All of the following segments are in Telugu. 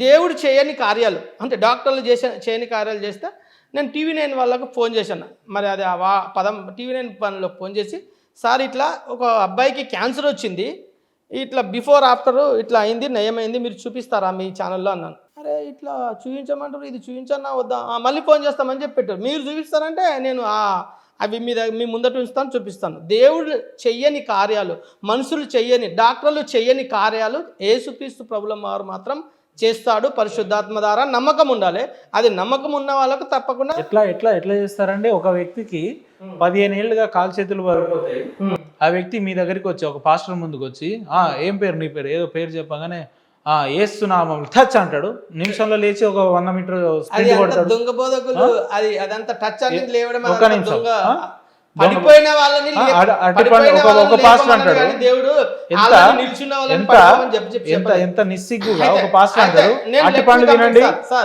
దేవుడు చేయని కార్యాలు అంటే డాక్టర్లు చేయని కార్యాలు చేస్తే నేను టీవీ9 వాళ్ళకు ఫోన్ చేశాను. మరి అది ఆ పదం టీవీ9 పనిలో ఫోన్ చేసి, సార్ ఇట్లా ఒక అబ్బాయికి క్యాన్సర్ వచ్చింది, ఇట్లా బిఫోర్ ఆఫ్టర్ ఇట్లా అయింది, నయమైంది, మీరు చూపిస్తారా మీ ఛానల్లో అన్నాను. అరే ఇట్లా చూపించమంటారు, ఇది చూపించన్నా వద్దా, మళ్ళీ ఫోన్ చేస్తామని చెప్పి పెట్టారు. మీరు చూపిస్తారంటే నేను అవి మీ ముందట ఉంచుతాను, చూపిస్తాను. దేవుడు చెయ్యని కార్యాలు, మనుషులు చెయ్యని, డాక్టర్లు చెయ్యని కార్యాలు యేసుక్రీస్తు ప్రభుల వారు మాత్రం చేస్తాడు. పరిశుద్ధాత్మ ద్వారా నమ్మకం ఉండాలి. అది నమ్మకం ఉన్న వాళ్ళకు తప్పకుండా. ఎట్లా చేస్తారండి? ఒక వ్యక్తికి 15 ఏళ్ళుగా కాలు చేతులు పడిపోతాయి. ఆ వ్యక్తి మీ దగ్గరికి వచ్చి ఒక పాస్టర్ ముందుకు వచ్చి, ఏం పేరు నీ పేరు, ఏదో పేరు చెప్పగానే ఏస్తున్నామం టచ్ అంటాడు. నిమిషంలో లేచి ఒక 100 మీటర్ స్పీడ్ కొడతాడు. దొంగ బోధకులు అదంతా టచ్ అనేది లేవడం. ఒక నిమిషం పడిపోయిన వాళ్ళని ఒక పాస్టర్ అంటాడు, దేవుడు ఎంత నిస్సిగ్గుగా ఒక పాస్టర్ అంటారు, అట్టి పండు తినండి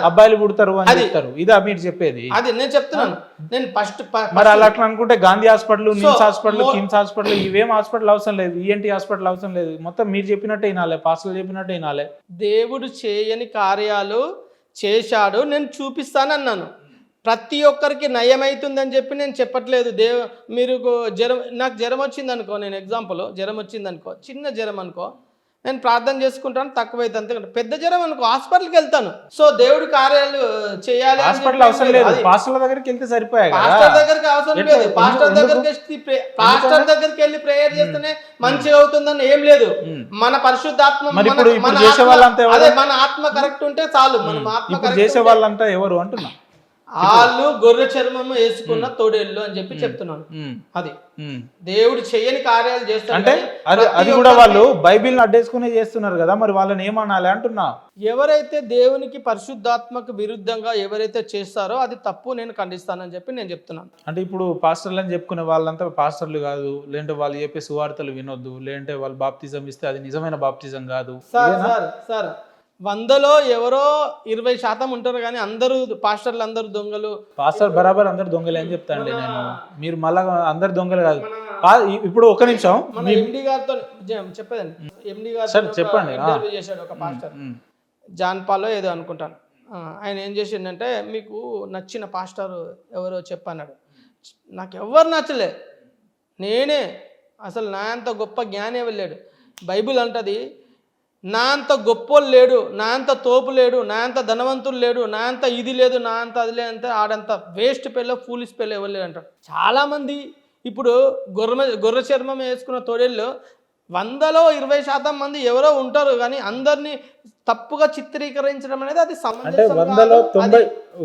అబ్బాయిలు పుడతారు అని చెప్తారు. ఇదా మీరు చెప్పేది? అది నేను చెప్తున్నాను. నేను ఫస్ట్ మరి అలా అట్లా అనుకుంటే Gandhi hospital, NIMS hospital, KIMS hospital ఇవేం హాస్పిటల్ అవసరం లేదు, ఈఎన్టీ హాస్పిటల్ అవసరం లేదు. మొత్తం మీరు చెప్పినట్టే వినాలి, పాస్టర్లు చెప్పినట్టే వినాలి. దేవుడు చేయని కార్యాలు చేశాడు, నేను చూపిస్తానన్నాను. ప్రతి ఒక్కరికి నయమవుతుందని చెప్పి నేను చెప్పట్లేదు. మీరు నాకు జ్వరం వచ్చింది అనుకో, నేను ఎగ్జాంపుల్ జ్వరం వచ్చింది అనుకో, చిన్న జ్వరం అనుకో, నేను ప్రార్థన చేసుకుంటాను, తక్కువైతే అంతే. పెద్ద జ్వరం అనుకో హాస్పిటల్కి వెళ్తాను. సో దేవుడి కార్యాలు చేయాలి, హాస్పిటల్ అవసరం లేదు, పాస్టర్ల దగ్గరికి వెళ్తే సరిపోయాయి. పాస్టర్ దగ్గరికి అవసరం లేదు, పాస్టర్ దగ్గరికి వెళ్ళి ప్రేయర్ చేస్తేనే మంచిగా అవుతుందని ఏం లేదు. మన పరిశుద్ధాత్మ, మన ఆత్మ కరెక్ట్ ఉంటే చాలు. మన ఆత్మ చేసే వాళ్ళంతా ఎవరు అంటున్నా, వాళ్ళు గొర్రె చర్మము వేసుకున్న తోడేళ్ళు అని చెప్పి చెప్తున్నాను. అది దేవుడు చెయ్యని కార్యాలు చేస్తారు అంటే అది కూడా వాళ్ళు బైబిల్ అడ్డేసుకునే చేస్తున్నారు కదా, మరి వాళ్ళని ఏమనాలి అంటున్నా. ఎవరైతే దేవునికి పరిశుద్ధాత్మకు విరుద్ధంగా ఎవరైతే చేస్తారో అది తప్పు, నేను ఖండిస్తానని చెప్పి నేను చెప్తున్నాను. అంటే ఇప్పుడు పాస్టర్లు అని చెప్పుకునే వాళ్ళంతా పాస్టర్లు కాదు, లేదంటే వాళ్ళు చెప్పే సువార్తలు వినొద్దు, లేదంటే వాళ్ళు బాప్తిజం ఇస్తే అది నిజమైన బాప్తిజం కాదు. సార్ 100లో ఎవరో 20% ఉంటారు, కానీ అందరూ పాస్టర్లు అందరూ దొంగలు. పాస్టర్ బరాబర్ అందరు దొంగలే అని చెప్తాండి నేను. మీరు మళ్ళా అందరు దొంగలు కాదు. ఇప్పుడు ఒక నిమిషం, ఎండి గారితో చెప్పేదండి. ఎండి గారు చెప్పండి. చేశాడు ఒక పాస్టర్, జాన్ పాలో ఏదో అనుకుంటాను. ఆయన ఏం చేసిండంటే, మీకు నచ్చిన పాస్టర్ ఎవరో చెప్పన్నాడు. నాకు ఎవరు నచ్చలే, నేనే అసలు నా అంత గొప్ప జ్ఞానే వెళ్ళాడు. బైబిల్ అంటది, నా అంత గొప్పోళ్ళు లేడు, నా అంత తోపు లేడు, నా అంత ధనవంతులు లేడు, నా అంత ఇది లేదు, నా అంత అది లేదంటే ఆడంత వేస్ట్ పెళ్ళ ఫూలిష్ పెళ్ళ ఎవరు లేడు అంటాడు. చాలామంది ఇప్పుడు గొర్రె చర్మం వేసుకున్న తోడేళ్ళు 100లో 20% మంది ఎవరో ఉంటారు, కానీ అందరినీ తప్పుగా చిత్రీకరించడం అనేది అది సమంజసం కాదు,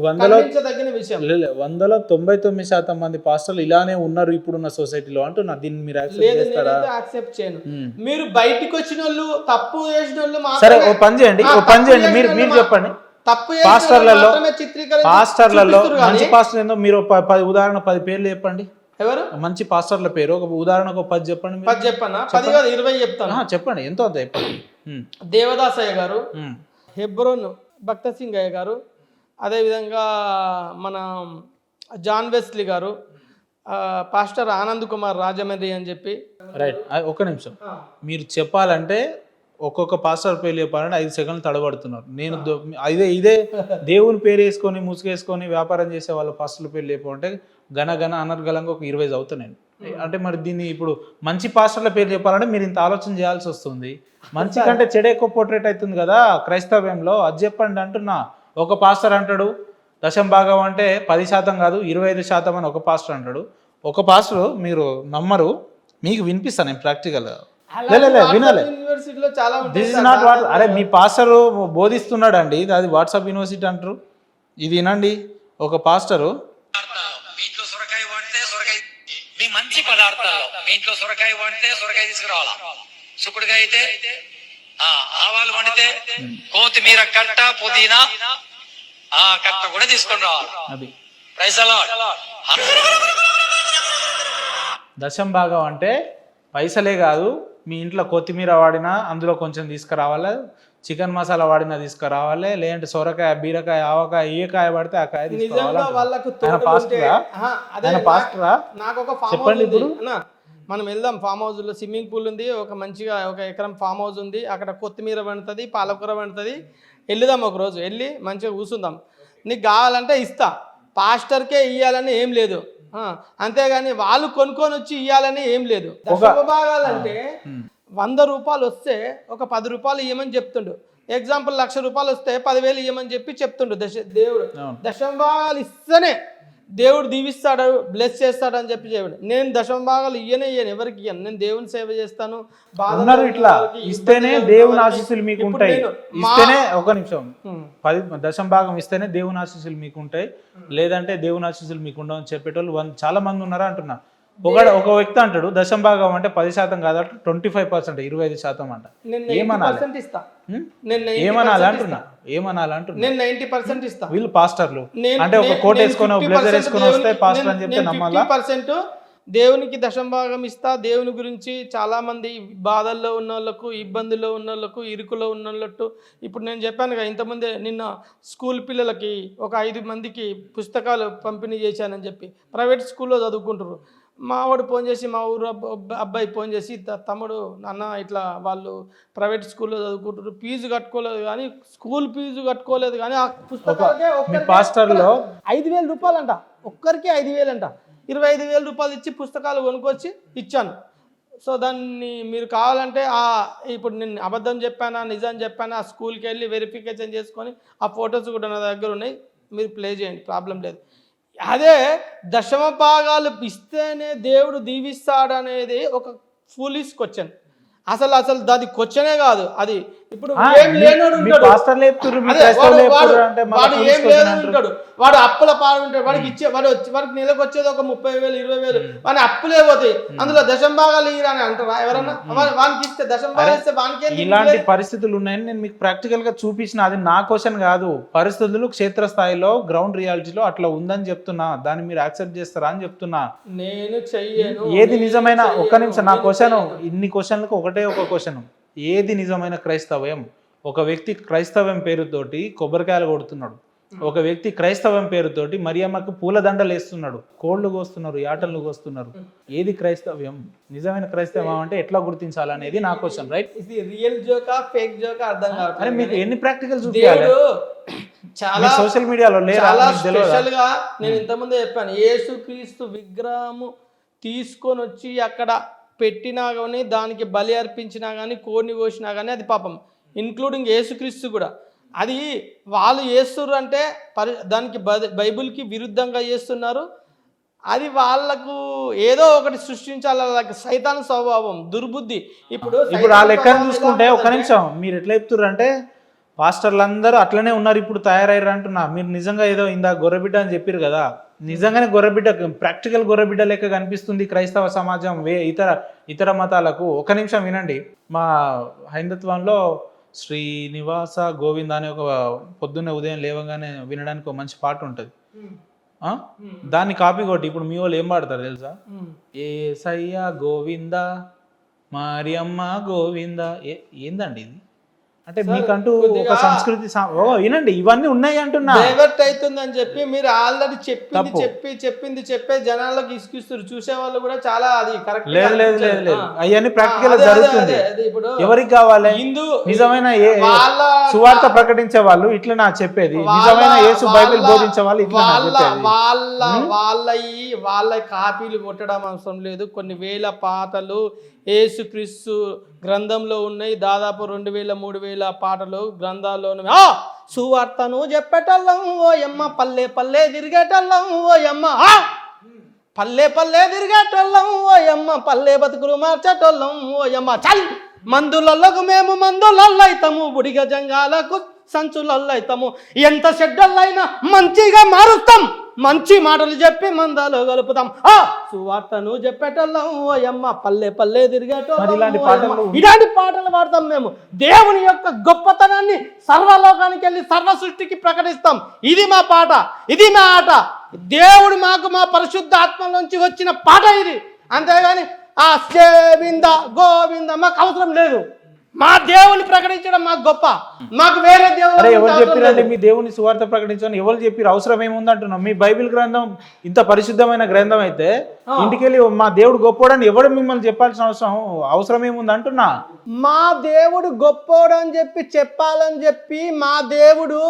ఖండించదగిన విషయం. 100లో 99% మంది పాస్టర్లు ఇలానే ఉన్నారు ఇప్పుడున్న సొసైటీలో అంటున్నా. దీన్ని మీరు యాక్సెప్ట్ చేయను. మీరు బయటికి వచ్చిన వాళ్ళు, తప్పు చేసిన వాళ్ళు సరే ఓ పని చేయండి, మీరు చెప్పండి. పాస్టర్లలో మంచి పాస్టర్ ఏందో మీరు ఉదాహరణ 10 పేర్లు చెప్పండి. ఎవరు మంచి పాస్టర్ల పేరు ఒక ఉదాహరణకు 10 చెప్పండి. 10 చెప్పనా? 10 కాదు 20 చెప్తాను. చెప్పండి, ఎంతో అంత చెప్పండి. దేవదాసయ్య గారు, హెబ్రోన్ భక్త సింగయ్య గారు, అదేవిధంగా మన జాన్ వెస్లీ గారు, పాస్టర్ ఆనంద్ కుమార్ రాజమండ్రి అని చెప్పి. రైట్, ఒక్క నిమిషం. మీరు చెప్పాలంటే ఒక్కొక్క పాస్టర్ పేరు చెప్పాలంటే 5 సెకండ్లు తడబడుతున్నారు. నేను ఇదే దేవుని పేరు వేసుకొని ముసుగేసుకొని వ్యాపారం చేసే వాళ్ళ పాస్టర్ల పేరు లేకపోతే గన అనర్గలంగా ఒక 20 అవుతున్నాయి. అంటే మరి దీన్ని ఇప్పుడు మంచి పాస్టర్ల పేరు చెప్పాలంటే మీరు ఇంత ఆలోచన చేయాల్సి వస్తుంది. మంచి కంటే చెడు ఎక్కువ పోర్ట్రేట్ అవుతుంది కదా క్రైస్తవ్యంలో. అది చెప్పండి అంటున్నా. ఒక పాస్టర్ అంటాడు 10% భాగం అంటే 10% కాదు 25% అని ఒక పాస్టర్ అంటాడు. ఒక పాస్టర్ మీరు నమ్మరు, మీకు వినిపిస్తాను నేను ప్రాక్టికల్ వినాలి. This is not what. అరే మీ పాస్టర్ బోధిస్తున్నాడు అండి, అది వాట్సాప్ యూనివర్సిటీ అంటారు. ఇది వినండి. ఒక పాస్టరు మంచి పదార్థాల్లో మీ ఇంట్లో సొరకాయ వండితే సొరకాయ తీసుకురావాలా, సుకుడుకాయ అయితే ఆవాలు వండితే కొత్తిమీర కట్ట పుదీనా కట్ట కూడా తీసుకొని రావాలి. దశం భాగం అంటే పైసలే కాదు, మీ ఇంట్లో కొత్తిమీర వాడినా అందులో కొంచెం తీసుకురావాలి, చికెన్ మసాలా వాడినా తీసుకురావాలి, లేదంటే సొరకాయ బీరకాయ ఆవకాయ ఏ కాయ పడితే ఆ కాయ తీసుకురావాలి. చెప్పండి. ఇప్పుడు మనం వెళ్దాం, ఫామ్ హౌస్ లో స్విమ్మింగ్ పూల్ ఉంది, ఒక మంచిగా 1 ఎకరం ఫామ్ హౌస్ ఉంది, అక్కడ కొత్తిమీర పండుతుంది, పాలకూర పండుతుంది, వెళ్దాం ఒకరోజు, వెళ్ళి మంచిగా కూర్చుందాం, నీకు కావాలంటే ఇస్తా, పాస్టర్కే ఇవ్వాలని ఏం లేదు, అంతేగాని వాళ్ళు కొనుక్కొని వచ్చి ఇవ్వాలని ఏం లేదు. దశమ భాగాలంటే 100 రూపాయలు వస్తే ఒక 10 రూపాయలు ఇవ్వమని చెప్తుండు. ఎగ్జాంపుల్ 1,00,000 రూపాయలు వస్తే 10,000 ఇవ్వమని చెప్తుండు దేవుడు. దశమ భాగాలు ఇస్తేనే దేవుడు దీవిస్తాడు, బ్లెస్ చేస్తాడు అని చెప్పి చెప్పాడు. నేను దశమ భాగాలు ఇయ్యను, ఎవరికి ఇయ్యను, నేను దేవుని సేవ చేస్తాను. ఇట్లా ఇస్తేనే దేవుని ఆశీస్సులు మీకు ఉంటాయి, ఇస్తేనే ఒక నిమిషం 10 దశమ భాగం ఇస్తేనే దేవుని ఆశీస్సులు మీకు ఉంటాయి, లేదంటే దేవుని ఆశీస్సులు మీకు ఉండవు అని చెప్పేటోళ్ళు చాలా మంది ఉన్నారా అంటున్నా. ఒక వ్యక్తి అంటాడు దశమ భాగం అంటే 10% కాదట 25%, 25% అంట. ఏమనాలంటున్నా నేను 90% ఇస్తా. వీళ్ళు పాస్టర్లు అంటే ఒక కోట్ వేసుకొని బ్లేజర్ వేసుకొని వస్తే పాస్టర్ అని చెప్తే నమ్మాలా? 50% దేవునికి దశమ భాగం ఇస్తా. దేవుని గురించి చాలా మంది బాధల్లో ఉన్న వాళ్ళకు, ఇబ్బందుల్లో ఉన్న వాళ్ళకు, ఇరుకులో ఉన్న వాళ్ళట్టు, ఇప్పుడు నేను చెప్పాను కదా ఇంతకుముందే, నిన్న స్కూల్ పిల్లలకి ఒక 5 మందికి పుస్తకాలు పంపిణీ చేశానని చెప్పి ప్రైవేట్ స్కూల్లో చదువుకుంటారు. మా వాడు ఫోన్ చేసి, మా ఊరు అబ్బాయి ఫోన్ చేసి, తమ్ముడు నాన్న ఇట్లా వాళ్ళు ప్రైవేట్ స్కూల్లో చదువుకుంటారు, ఫీజు కట్టుకోలేదు కానీ, స్కూల్ ఫీజు కట్టుకోలేదు కానీ ఆ పుస్తకాలకే 5,000 రూపాయలు అంట, ఒక్కరికి 5,000 అంట. 25,000 రూపాయలు ఇచ్చి పుస్తకాలు కొనుక్కొచ్చి ఇచ్చాను. సో దాన్ని మీరు కావాలంటే ఇప్పుడు నేను అబద్ధం చెప్పానా నిజం చెప్పానా, ఆ స్కూల్కి వెళ్ళి వెరిఫికేషన్ చేసుకొని ఆ ఫొటోస్ కూడా నా దగ్గర ఉన్నాయి, మీరు ప్లే చేయండి, ప్రాబ్లం లేదు. అదే దశమ భాగాలు ఇస్తేనే దేవుడు దీవిస్తాడు అనేది ఒక ఫూలిష్ క్వశ్చన్. అసలు దాది క్వశ్చనే కాదు అది. ఇప్పుడు ఏం లేనోడు ఉంటాడు, వాడు ఏం లేని ఉంటాడు, వాడు అప్పుల పాడు ఉంటాడు, వాడికి నెలకు వచ్చేది ఒక 30,000 20,000, వాని అప్పులే పోతాయి, అందులో దశమ భాగాలు ఇయ్యని అంటారా ఎవరన్నా? వానికి ఇస్తే దశమ భాగాలు ఇస్తే వానికి ఇలాంటి పరిస్థితులు ఉన్నాయని నేను మీకు ప్రాక్టికల్ గా చూపించిన. అది నా క్వశ్చన్ కాదు, పరిస్థితులు క్షేత్రస్థాయిలో గ్రౌండ్ రియాలిటీలో అట్లా ఉందని చెప్తున్నా. దాన్ని మీరు యాక్సెప్ట్ చేస్తారా అని చెప్తున్నా. నేను చెయ్యను. ఏది నిజమైన, ఒక్క నిమిషం, నా క్వశ్చన్, ఇన్ని క్వశ్చన్లకు ఒకటే ఒక క్వశ్చన్, ఏది నిజమైన క్రైస్తవ్యం? ఒక వ్యక్తి క్రైస్తవ్యం పేరుతోటి కొబ్బరికాయలు కొడుతున్నాడు, ఒక వ్యక్తి క్రైస్తవ్యం పేరుతోటి మరియమ్మకు పూలదండలు వేస్తున్నాడు, కోళ్లు కోస్తున్నారు, యాటలు కోస్తున్నారు. ఏది క్రైస్తవ్యం? నిజమైన క్రైస్తవం అంటే ఎట్లా గుర్తించాలనేది నా క్వశ్చన్, రైట్? ఇది రియల్ జోకా ఫేక్ జోకా అర్థం కావట్లేదు. అరే మీకు ఎన్ని ప్రాక్టికల్ చూపించాలి? చాలా సోషల్ మీడియాలో చాలా స్పెషల్ గా నేను ఇంతకుముందే చెప్పాను, యేసుక్రీస్తు విగ్రహము తీసుకొని వచ్చి అక్కడ పెట్టినా కానీ, దానికి బలి అర్పించినా కానీ, కోడిని కోసినా కానీ అది పాపం, ఇన్క్లూడింగ్ యేసుక్రీస్తు కూడా. అది వాళ్ళు చేస్తున్నారు అంటే దానికి బైబిల్కి విరుద్ధంగా చేస్తున్నారు. అది వాళ్ళకు ఏదో ఒకటి సృష్టించాలి, సైతాన్ స్వభావం, దుర్బుద్ధి. ఇప్పుడు ఆ లెక్కను చూసుకుంటే ఒక నిమిషం, మీరు ఎట్లా చెప్తున్నారు అంటే పాస్టర్లు అందరూ అట్లనే ఉన్నారు ఇప్పుడు తయారయ్యారు అంటున్నా. మీరు నిజంగా ఏదో ఇందా గొర్రెబిడ్డ అని చెప్పారు కదా, నిజంగానే గొర్రెబిడ్డ, ప్రాక్టికల్ గొర్రెబిడ్డ లెక్క కనిపిస్తుంది క్రైస్తవ సమాజం ఇతర మతాలకు. ఒక నిమిషం వినండి, మా హైందత్వంలో శ్రీనివాస గోవింద అనే ఒక పొద్దున్నే ఉదయం లేవగానే వినడానికి ఒక మంచి పాట ఉంటుంది, దాన్ని కాపీ కొట్టి ఇప్పుడు మీ వాళ్ళు ఏం పాడతారు తెలుసా? యేసయ్య గోవింద మరియమ్మ గోవింద. ఏందండి ఇది? అంటే మీకంటూ ఒక సంస్కృతి వినండి, ఇవన్నీ ఉన్నాయి అంటున్నా. డైవర్ట్ అవుతుంది అని చెప్పి మీరు ఆల్రెడీ చెప్పింది చెప్పే జనాలకు ఇసుకిస్తారు. చూసే వాళ్ళు కూడా చాలా అది కరెక్ట్ లేదు అవన్నీ ప్రాక్టికల్ జరుగుతుంది. ఇప్పుడు ఎవరికి కావాలి? నిజమైన సువార్త ప్రకటించే వాళ్ళు ఇట్లా నా చెప్పేది, నిజమైన యేసు బైబిల్ బోధించే వాళ్ళు ఇట్లా వాళ్ళ కాపీలు కొట్టడం అవసరం లేదు. కొన్ని వేల పాటలు యేసుక్రీస్తు గ్రంథంలో ఉన్నాయి, దాదాపు 2,000-3,000 పాటలు గ్రంథాల్లో ఉన్నాయి. సువార్తను చెప్పేటల్లం ఓయమ్మ, పల్లె పల్లె తిరిగేటల్లం ఓయమ్మ, పల్లె పల్లె తిరిగేటల్లం ఓయమ్మ, పల్లె బతుకులు మార్చేటోళ్ళం ఓయమ్మ. చల్ మందులకు మేము మందులైతాము, బుడిగ జంగాలకు సంచులైతాము, ఎంత చెడ్డలైనా మంచిగా మారుస్తాం, మంచి మాటలు చెప్పి మందాలో కలుపుతాం. సువార్తను చెప్పేటోళ్ళం ఓయమ్మ, పల్లె పల్లె తిరిగేటోళ్ళం. ఇలాంటి పాటలు పాడతాం మేము. దేవుని యొక్క గొప్పతనాన్ని సర్వలోకానికి వెళ్ళి సర్వ సృష్టికి ప్రకటిస్తాం. ఇది మా పాట, ఇది మా ఆట. దేవుడు మాకు మా పరిశుద్ధ ఆత్మ నుంచి వచ్చిన పాట ఇది. అంతేగాని గోవింద మాకు అవసరం లేదు. మా దేవుని ప్రకటించడం మాకు గొప్ప, మాకు వేరే అరే దేవుడు ఎవరు చెప్పిరండి మీ దేవుని సువార్త ప్రకటించని? ఎవరు చెప్పారు? అవసరం ఏముంది అంటున్నాం? మీ బైబిల్ గ్రంథం ఇంత పరిశుద్ధమైన గ్రంథం అయితే ఇంటికి వెళ్ళి మా దేవుడు గొప్పోడని ఎవడు మిమ్మల్ని చెప్పాల్సిన అవసరం ఏముంది అంటున్నా? మా దేవుడు గొప్పోడు అని చెప్పి చెప్పాలని చెప్పి మా దేవుడు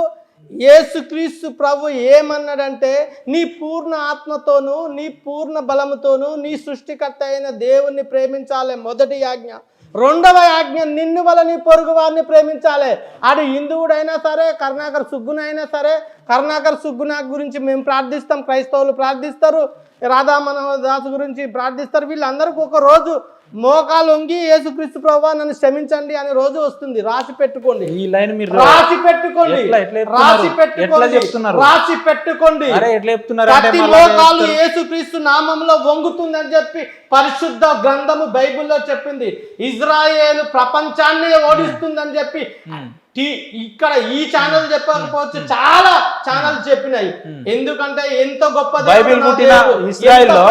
యేసుక్రీస్తు ప్రభు ఏమన్నాడంటే, నీ పూర్ణ ఆత్మతోనూ నీ పూర్ణ బలముతోనూ నీ సృష్టికర్త అయిన దేవుణ్ణి ప్రేమించాలి మొదటి ఆజ్ఞ. రెండవ ఆజ్ఞ నిన్ను వల్ల నీ పొరుగు వారిని ప్రేమించాలి. ఆడు హిందువుడైనా సరే, కరుణాకర్ సుగ్గునైనా సరే, కరుణాకర్ సుగ్గునా గురించి మేము ప్రార్థిస్తాం, క్రైస్తవులు ప్రార్థిస్తారు, రాధామనోహర్ దాస్ గురించి ప్రార్థిస్తారు. వీళ్ళందరికీ ఒక రోజు మోకాలు వంగి యేసుక్రీస్తు ప్రభువా నన్ను క్షమించండి అనే రోజు వస్తుంది. రాసి పెట్టుకోండి, ఈ లైన్ మీరు రాసి పెట్టుకోండి, రాసి పెట్టుకోండి, రాసి పెట్టుకోండి. ప్రతి మోకాలు యేసుక్రీస్తు నామంలో వంగుతుందని చెప్పి పరిశుద్ధ గ్రంథము బైబిల్లో చెప్పింది. ఇజ్రాయేలు ప్రపంచాన్ని ఓడిస్తుందని చెప్పి ఇక్కడ ఈ ఛానల్ చెప్పకపోవచ్చు, చాలా ఛానల్ చెప్పినాయి. ఎందుకంటే ఎంత గొప్ప బైబిల్ పుట్టిన ఇజ్రాయెల్లో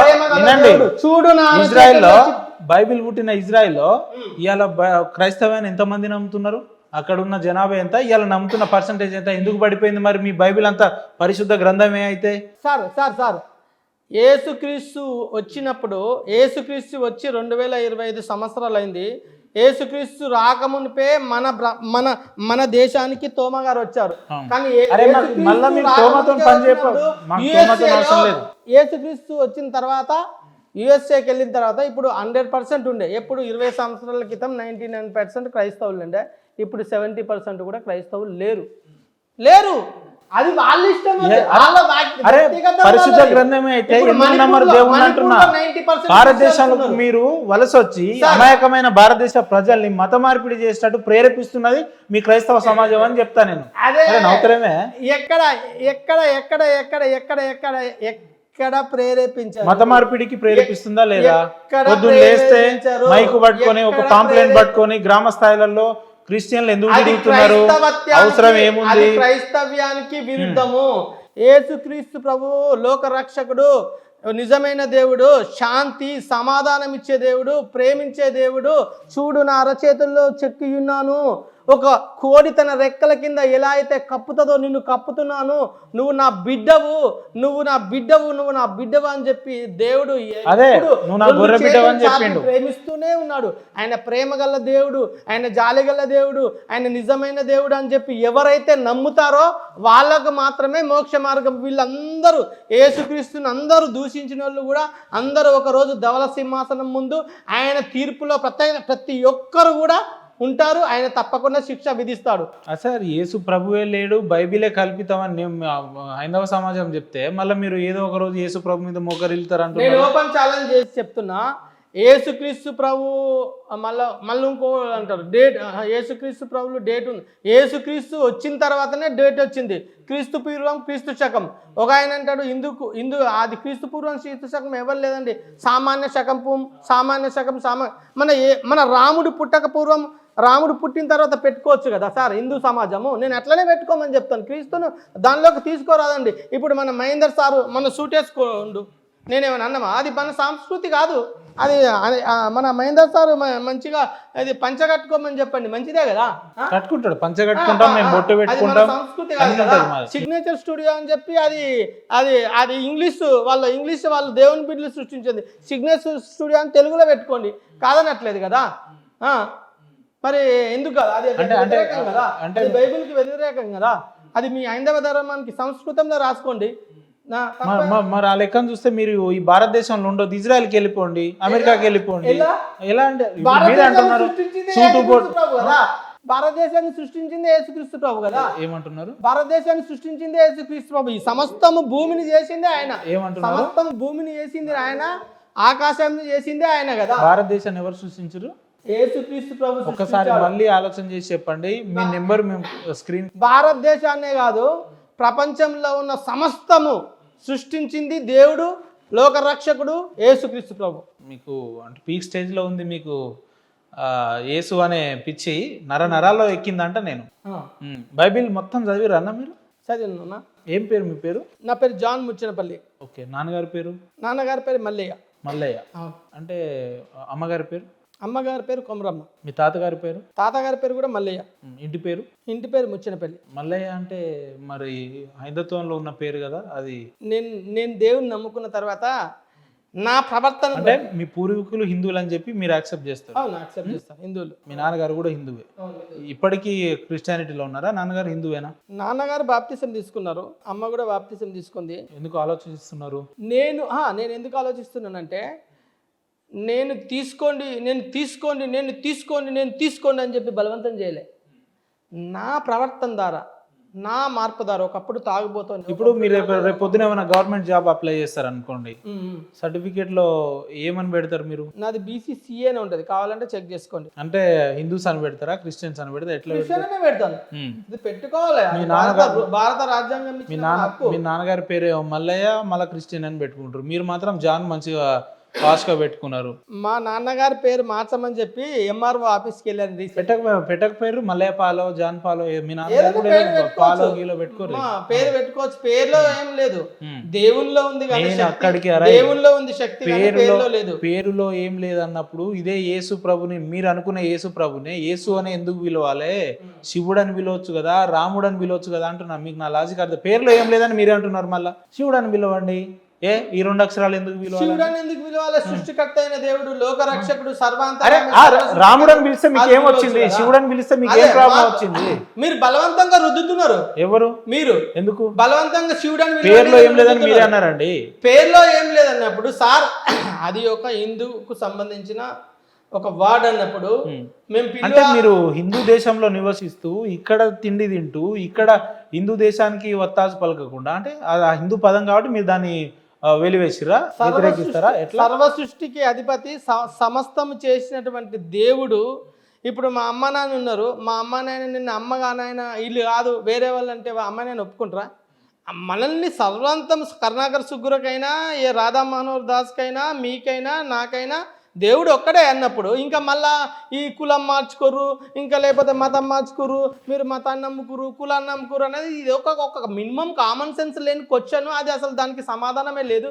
చూడు నా ఇజ్రాయెల్లో బైబిల్ పుట్టిన ఇజ్రాయెల్లో ఇవాళ క్రైస్తవాన్ని ఎంతమంది నమ్ముతున్నారు? అక్కడ ఉన్న జనాభా ఎంత? ఇవాళ నమ్ముతున్న పర్సంటేజ్ ఎంత? ఎందుకు పడిపోయింది మరి మీ బైబిల్ అంతా పరిశుద్ధ గ్రంథమే అయితే? సార్ యేసుక్రీస్తు వచ్చినప్పుడు, యేసుక్రీస్తు వచ్చి 2025 సంవత్సరాలు అయింది. యేసుక్రీస్తు రాకమునిపే మన దేశానికి తోమ గారు వచ్చారు. కానీ యేసుక్రీస్తు వచ్చిన తర్వాత యుఎస్ఏకి వెళ్ళిన తర్వాత ఇప్పుడు 100% ఉండే. ఎప్పుడు 20 సంవత్సరాల క్రితం 99% క్రైస్తవులు ఉండే. ఇప్పుడు 70% కూడా క్రైస్తవులు లేరు. అది వాళ్ళ ఇష్టం. పరిశుద్ధ గ్రంథమే అయితే ఎందుకు నమ్మరు దేవుని అంటున్నా? భారతదేశంలో మీరు వలస వచ్చి అమాయకమైన భారతదేశ ప్రజల్ని మత మార్పిడి చేసేటట్టు ప్రేరేపిస్తున్నది మీ క్రైస్తవ సమాజం అని చెప్తా నేను. నౌకరమే ఎక్కడ ప్రేరేపించారు? మత మార్పిడికి ప్రేరేపిస్తుందా లేదా? పొద్దున్న లేస్తే మైకు పట్టుకొని ఒక పాంప్లెంట్ పట్టుకొని గ్రామ స్థాయిలలో క్రిస్టియన్లు ఎందుకు తిరుగుతున్నారు? అవసరం ఏముంది? క్రైస్తవ్యానికి విరుద్ధము. యేసుక్రీస్తు ప్రభు లోక రక్షకుడు, నిజమైన దేవుడు, శాంతి సమాధానం ఇచ్చే దేవుడు, ప్రేమించే దేవుడు. చూడు నా అరచేతుల్లో చెక్కి ఉన్నాను, ఒక కోడి తన రెక్కల కింద ఎలా అయితే కప్పుతుందో నిన్ను కప్పుతున్నాను, నువ్వు నా బిడ్డవు అని చెప్పి దేవుడు ప్రేమిస్తూనే ఉన్నాడు. ఆయన ప్రేమ గల దేవుడు, ఆయన జాలి గల దేవుడు, ఆయన నిజమైన దేవుడు అని చెప్పి ఎవరైతే నమ్ముతారో వాళ్ళకు మాత్రమే మోక్ష మార్గం. వీళ్ళందరూ యేసుక్రీస్తుని అందరూ దూషించిన వాళ్ళు కూడా అందరూ ఒకరోజు ధవల సింహాసనం ముందు ఆయన తీర్పులో ప్రతి ఒక్కరు కూడా ఉంటారు. ఆయన తప్పకుండా శిక్ష విధిస్తాడు. సార్ యేసు ప్రభువే లేడు, బైబిలే కల్పితామని హైందవ సమాజం చెప్తే మళ్ళీ మీరు ఏదో ఒక రోజు యేసు ప్రభు మీద మోకరిల్లుతారు. నేను ఓపెన్ ఛాలెంజ్ చేసి చెప్తున్నా, యేసుక్రీస్తు ప్రభు మళ్ళీ ఇంకో అంటారు డేట్. యేసుక్రీస్తు ప్రభులు డేట్ ఉంది. యేసుక్రీస్తు వచ్చిన తర్వాతనే డేట్ వచ్చింది. క్రీస్తు పూర్వం క్రీస్తు శకం. ఒక ఆయన అంటాడు హిందూ అది క్రీస్తు పూర్వం క్రీస్తు శకం ఎవరు లేదండి, సామాన్య శకం మన రాముడు పుట్టక పూర్వం, రాముడు పుట్టిన తర్వాత పెట్టుకోవచ్చు కదా సార్ హిందూ సమాజము. నేను అట్లనే పెట్టుకోమని చెప్తాను. క్రీస్తును దానిలోకి తీసుకోరాదండి. ఇప్పుడు మన మహేందర్ సారు మన సూట్ వేసుకోండు, నేనేమైనా అన్నమా? అది మన సంస్కృతి కాదు. అది మన మహేందర్ సార్ మంచిగా అది పంచ కట్టుకోమని చెప్పండి, మంచిదే కదా. కట్టుకుంటాడు, పంచ కట్టుకుంటాం, మేము బొట్టు పెట్టుకుంటాం. సంస్కృతి కాదు కదా. సిగ్నేచర్ స్టూడియో అని చెప్పి అది ఇంగ్లీష్ వాళ్ళు దేవుని బిడ్డలు సృష్టించింది. సిగ్నేచర్ స్టూడియో అని తెలుగులో పెట్టుకోండి, కాదనట్లేదు కదా. మరి ఎందుకు కదా? అది వ్యతిరేకం కదా, అది బైబిల్కి వ్యతిరేకం కదా. అది మీ హైందవ ధర్మానికి సంస్కృతంలో రాసుకోండి. మరి ఆ లెక్కను చూస్తే మీరు ఈ భారతదేశంలో ఉండదు, ఇజ్రాయెల్కి వెళ్ళిపోండి, అమెరికాకి వెళ్ళిపోండి. ఎలా అంటే భారతదేశాన్ని సృష్టించింది యేసుక్రీస్తు ప్రభు కదా. ఏమంటున్నారు? భారతదేశాన్ని సృష్టించింది యేసుక్రీస్తు ప్రభు. ఈ సమస్తము భూమిని చేసిందే ఆయన. సమస్తము భూమిని చేసింది ఆయన, ఆకాశాన్ని చేసిందే ఆయన కదా. భారతదేశాన్ని ఎవరు సృష్టించారు? యేసుక్రీస్తు ప్రభు. ఒకసారి మళ్ళీ ఆలోచన చేసి చెప్పండి, మీ నెంబర్ మేము స్క్రీన్. భారతదేశాన్నే కాదు, ప్రపంచంలో ఉన్న సమస్తము సృష్టించింది దేవుడు, లోకరక్షకుడు యేసుక్రీస్తు ప్రభు. మీకు అంటే పీక్ స్టేజ్లో ఉంది మీకు యేసు అనే పిచ్చి నరాల్లో ఎక్కిందంట. నేను బైబిల్ మొత్తం చదివిరా అన్న? మీరు చదివినా? ఏం పేరు మీ పేరు? నా పేరు జాన్ ముచ్చనపల్లి. ఓకే. నాన్నగారి పేరు? నాన్నగారి పేరు మల్లయ్య. మల్లయ్య అంటే అమ్మగారి పేరు? అమ్మగారి పేరు కొమరమ్మ, మీ తాతగారి పేరు? తాతగారి పేరు కూడా మల్లయ్య, ఇంటి పేరు? ఇంటి పేరు ముచ్చినపల్లి. మల్లయ్య అంటే మరి హైందత్వంలో ఉన్న పేరు కదా అది. నేను దేవుని నమ్ముకున్న తర్వాత నా ప్రవర్తన అంటే మీ పూర్వీకులు హిందువులు అని చెప్పి మీరు యాక్సెప్ట్ చేస్తారు? అవును, యాక్సెప్ట్ చేస్తాను. హిందువులు. మీ నాన్నగారు కూడా హిందువే? ఇప్పటికీ క్రిస్టియానిటీలో ఉన్నారా? నాన్నగారు హిందువేనా? నాన్నగారు బాప్తిసం తీసుకున్నారు, అమ్మ కూడా బాప్తిసం తీసుకుంది. ఎందుకు ఆలోచిస్తున్నారు? నేను ఎందుకు ఆలోచిస్తున్నానంటే, నేను తీసుకోండి అని చెప్పి బలవంతం చేయలే. నా ప్రవర్తన ద్వారా, నా మార్పు ద్వారా. ఒకప్పుడు తాగుబోతాను. ఇప్పుడు మీరు రేపు పొద్దున ఏమైనా గవర్నమెంట్ జాబ్ అప్లై చేస్తారు అనుకోండి, సర్టిఫికేట్ లో ఏమని పెడతారు మీరు? నాది BCCA అని ఉంటుంది, కావాలంటే చెక్ చేసుకోండి. అంటే హిందూస్ అని పెడతారా, క్రిస్టియన్స్ అని పెడతారా, ఎట్లా పెడతారు? క్రిస్టియనే పెడతాను. ఇది పెట్టుకోవాలి. మీ నాన్నగారు, భారత రాజ్యాంగం మీ నాన్నగారి పేరు మల్లయ్య, మళ్ళీ క్రిస్టియన్ అని పెట్టుకుంటారు. మీరు మాత్రం జాన్ మంచిగా ఫాస్ట్ గా పెట్టుకున్నారు. మా నాన్నగారి పేరు మార్చమని చెప్పి MRO ఆఫీస్కి వెళ్ళాను. పెట్టక పేరు మల్లయ్య పాలో, జాన్ పాలో, మీ నాన్నగారు పాలో గీలో పెట్టుకోరు. పేరు పెట్టుకోవచ్చు, పేరులో ఏం లేదు, దేవుల్లో ఉంది. అక్కడికి దేవుల్లో ఉంది శక్తి, పేరులో లేదు. పేరులో ఏం లేదు అన్నప్పుడు ఇదే యేసు ప్రభుని, మీరు అనుకునే యేసు ప్రభుని యేసు అని ఎందుకు పిలవాలి? శివుడు అని పిలవచ్చు కదా, రాముడు అని పిలవచ్చు కదా అంటున్నా. మీకు నా లాజిక్ అర్థం. పేరులో ఏం లేదని మీరే అంటున్నారు. మళ్ళీ శివుడు అని పిలవండి. ఈ 2 అక్షరాలు ఎందుకు పిలవాలి? సృష్టికర్త అయిన దేవుడు, లోక రక్షకుడు, రాముడు అని పిలిస్తే మీకు ఏమొచ్చింది? శివుడు అని పిలిస్తే మీకు ఏం ప్రాబ్లం వచ్చింది? మీరు బలవంతంగా రుద్దుతున్నారు. ఎవరు? మీరు. ఎందుకు బలవంతంగా శివుడు అని? పేరులో ఏం లేదని మీరే అన్నారండి. పేరులో ఏం లేదన్నప్పుడు సార్, అది ఒక హిందూకు సంబంధించిన ఒక వార్డ్ అన్నప్పుడు అంటే మీరు హిందూ దేశంలో నివసిస్తూ ఇక్కడ తిండి తింటూ ఇక్కడ హిందూ దేశానికి వత్తాసు పలకకుండా, అంటే ఆ హిందూ పదం కాబట్టి మీరు దాన్ని వెలివేసిరా, వ్యతిరేకిస్తారా? ఎట్లా? సర్వ సృష్టికి అధిపతి, సమస్తము చేసినటువంటి దేవుడు. ఇప్పుడు మా అమ్మ నాన్న ఉన్నారు, మా అమ్మ నాయన నిన్న అమ్మగా నాయన వీళ్ళు కాదు వేరే వాళ్ళు అంటే అమ్మ నాయన ఒప్పుకుంటారా? మనల్ని సర్వంతం కరుణాకర్ సుగ్గురకైనా, ఏ రాధా మనోహర్ దాస్కైనా, మీకైనా, నాకైనా దేవుడు ఒక్కడే అన్నప్పుడు ఇంకా మళ్ళా ఈ కులం మార్చుకోరు, ఇంకా లేకపోతే మతం మార్చుకోరు, మీరు మతాన్ని నమ్ముకురు, కులాన్ని నమ్ముకురు అనేది ఇది ఒక మినిమం కామన్ సెన్స్ లేని క్వశ్చన్. అది అసలు దానికి సమాధానమే లేదు.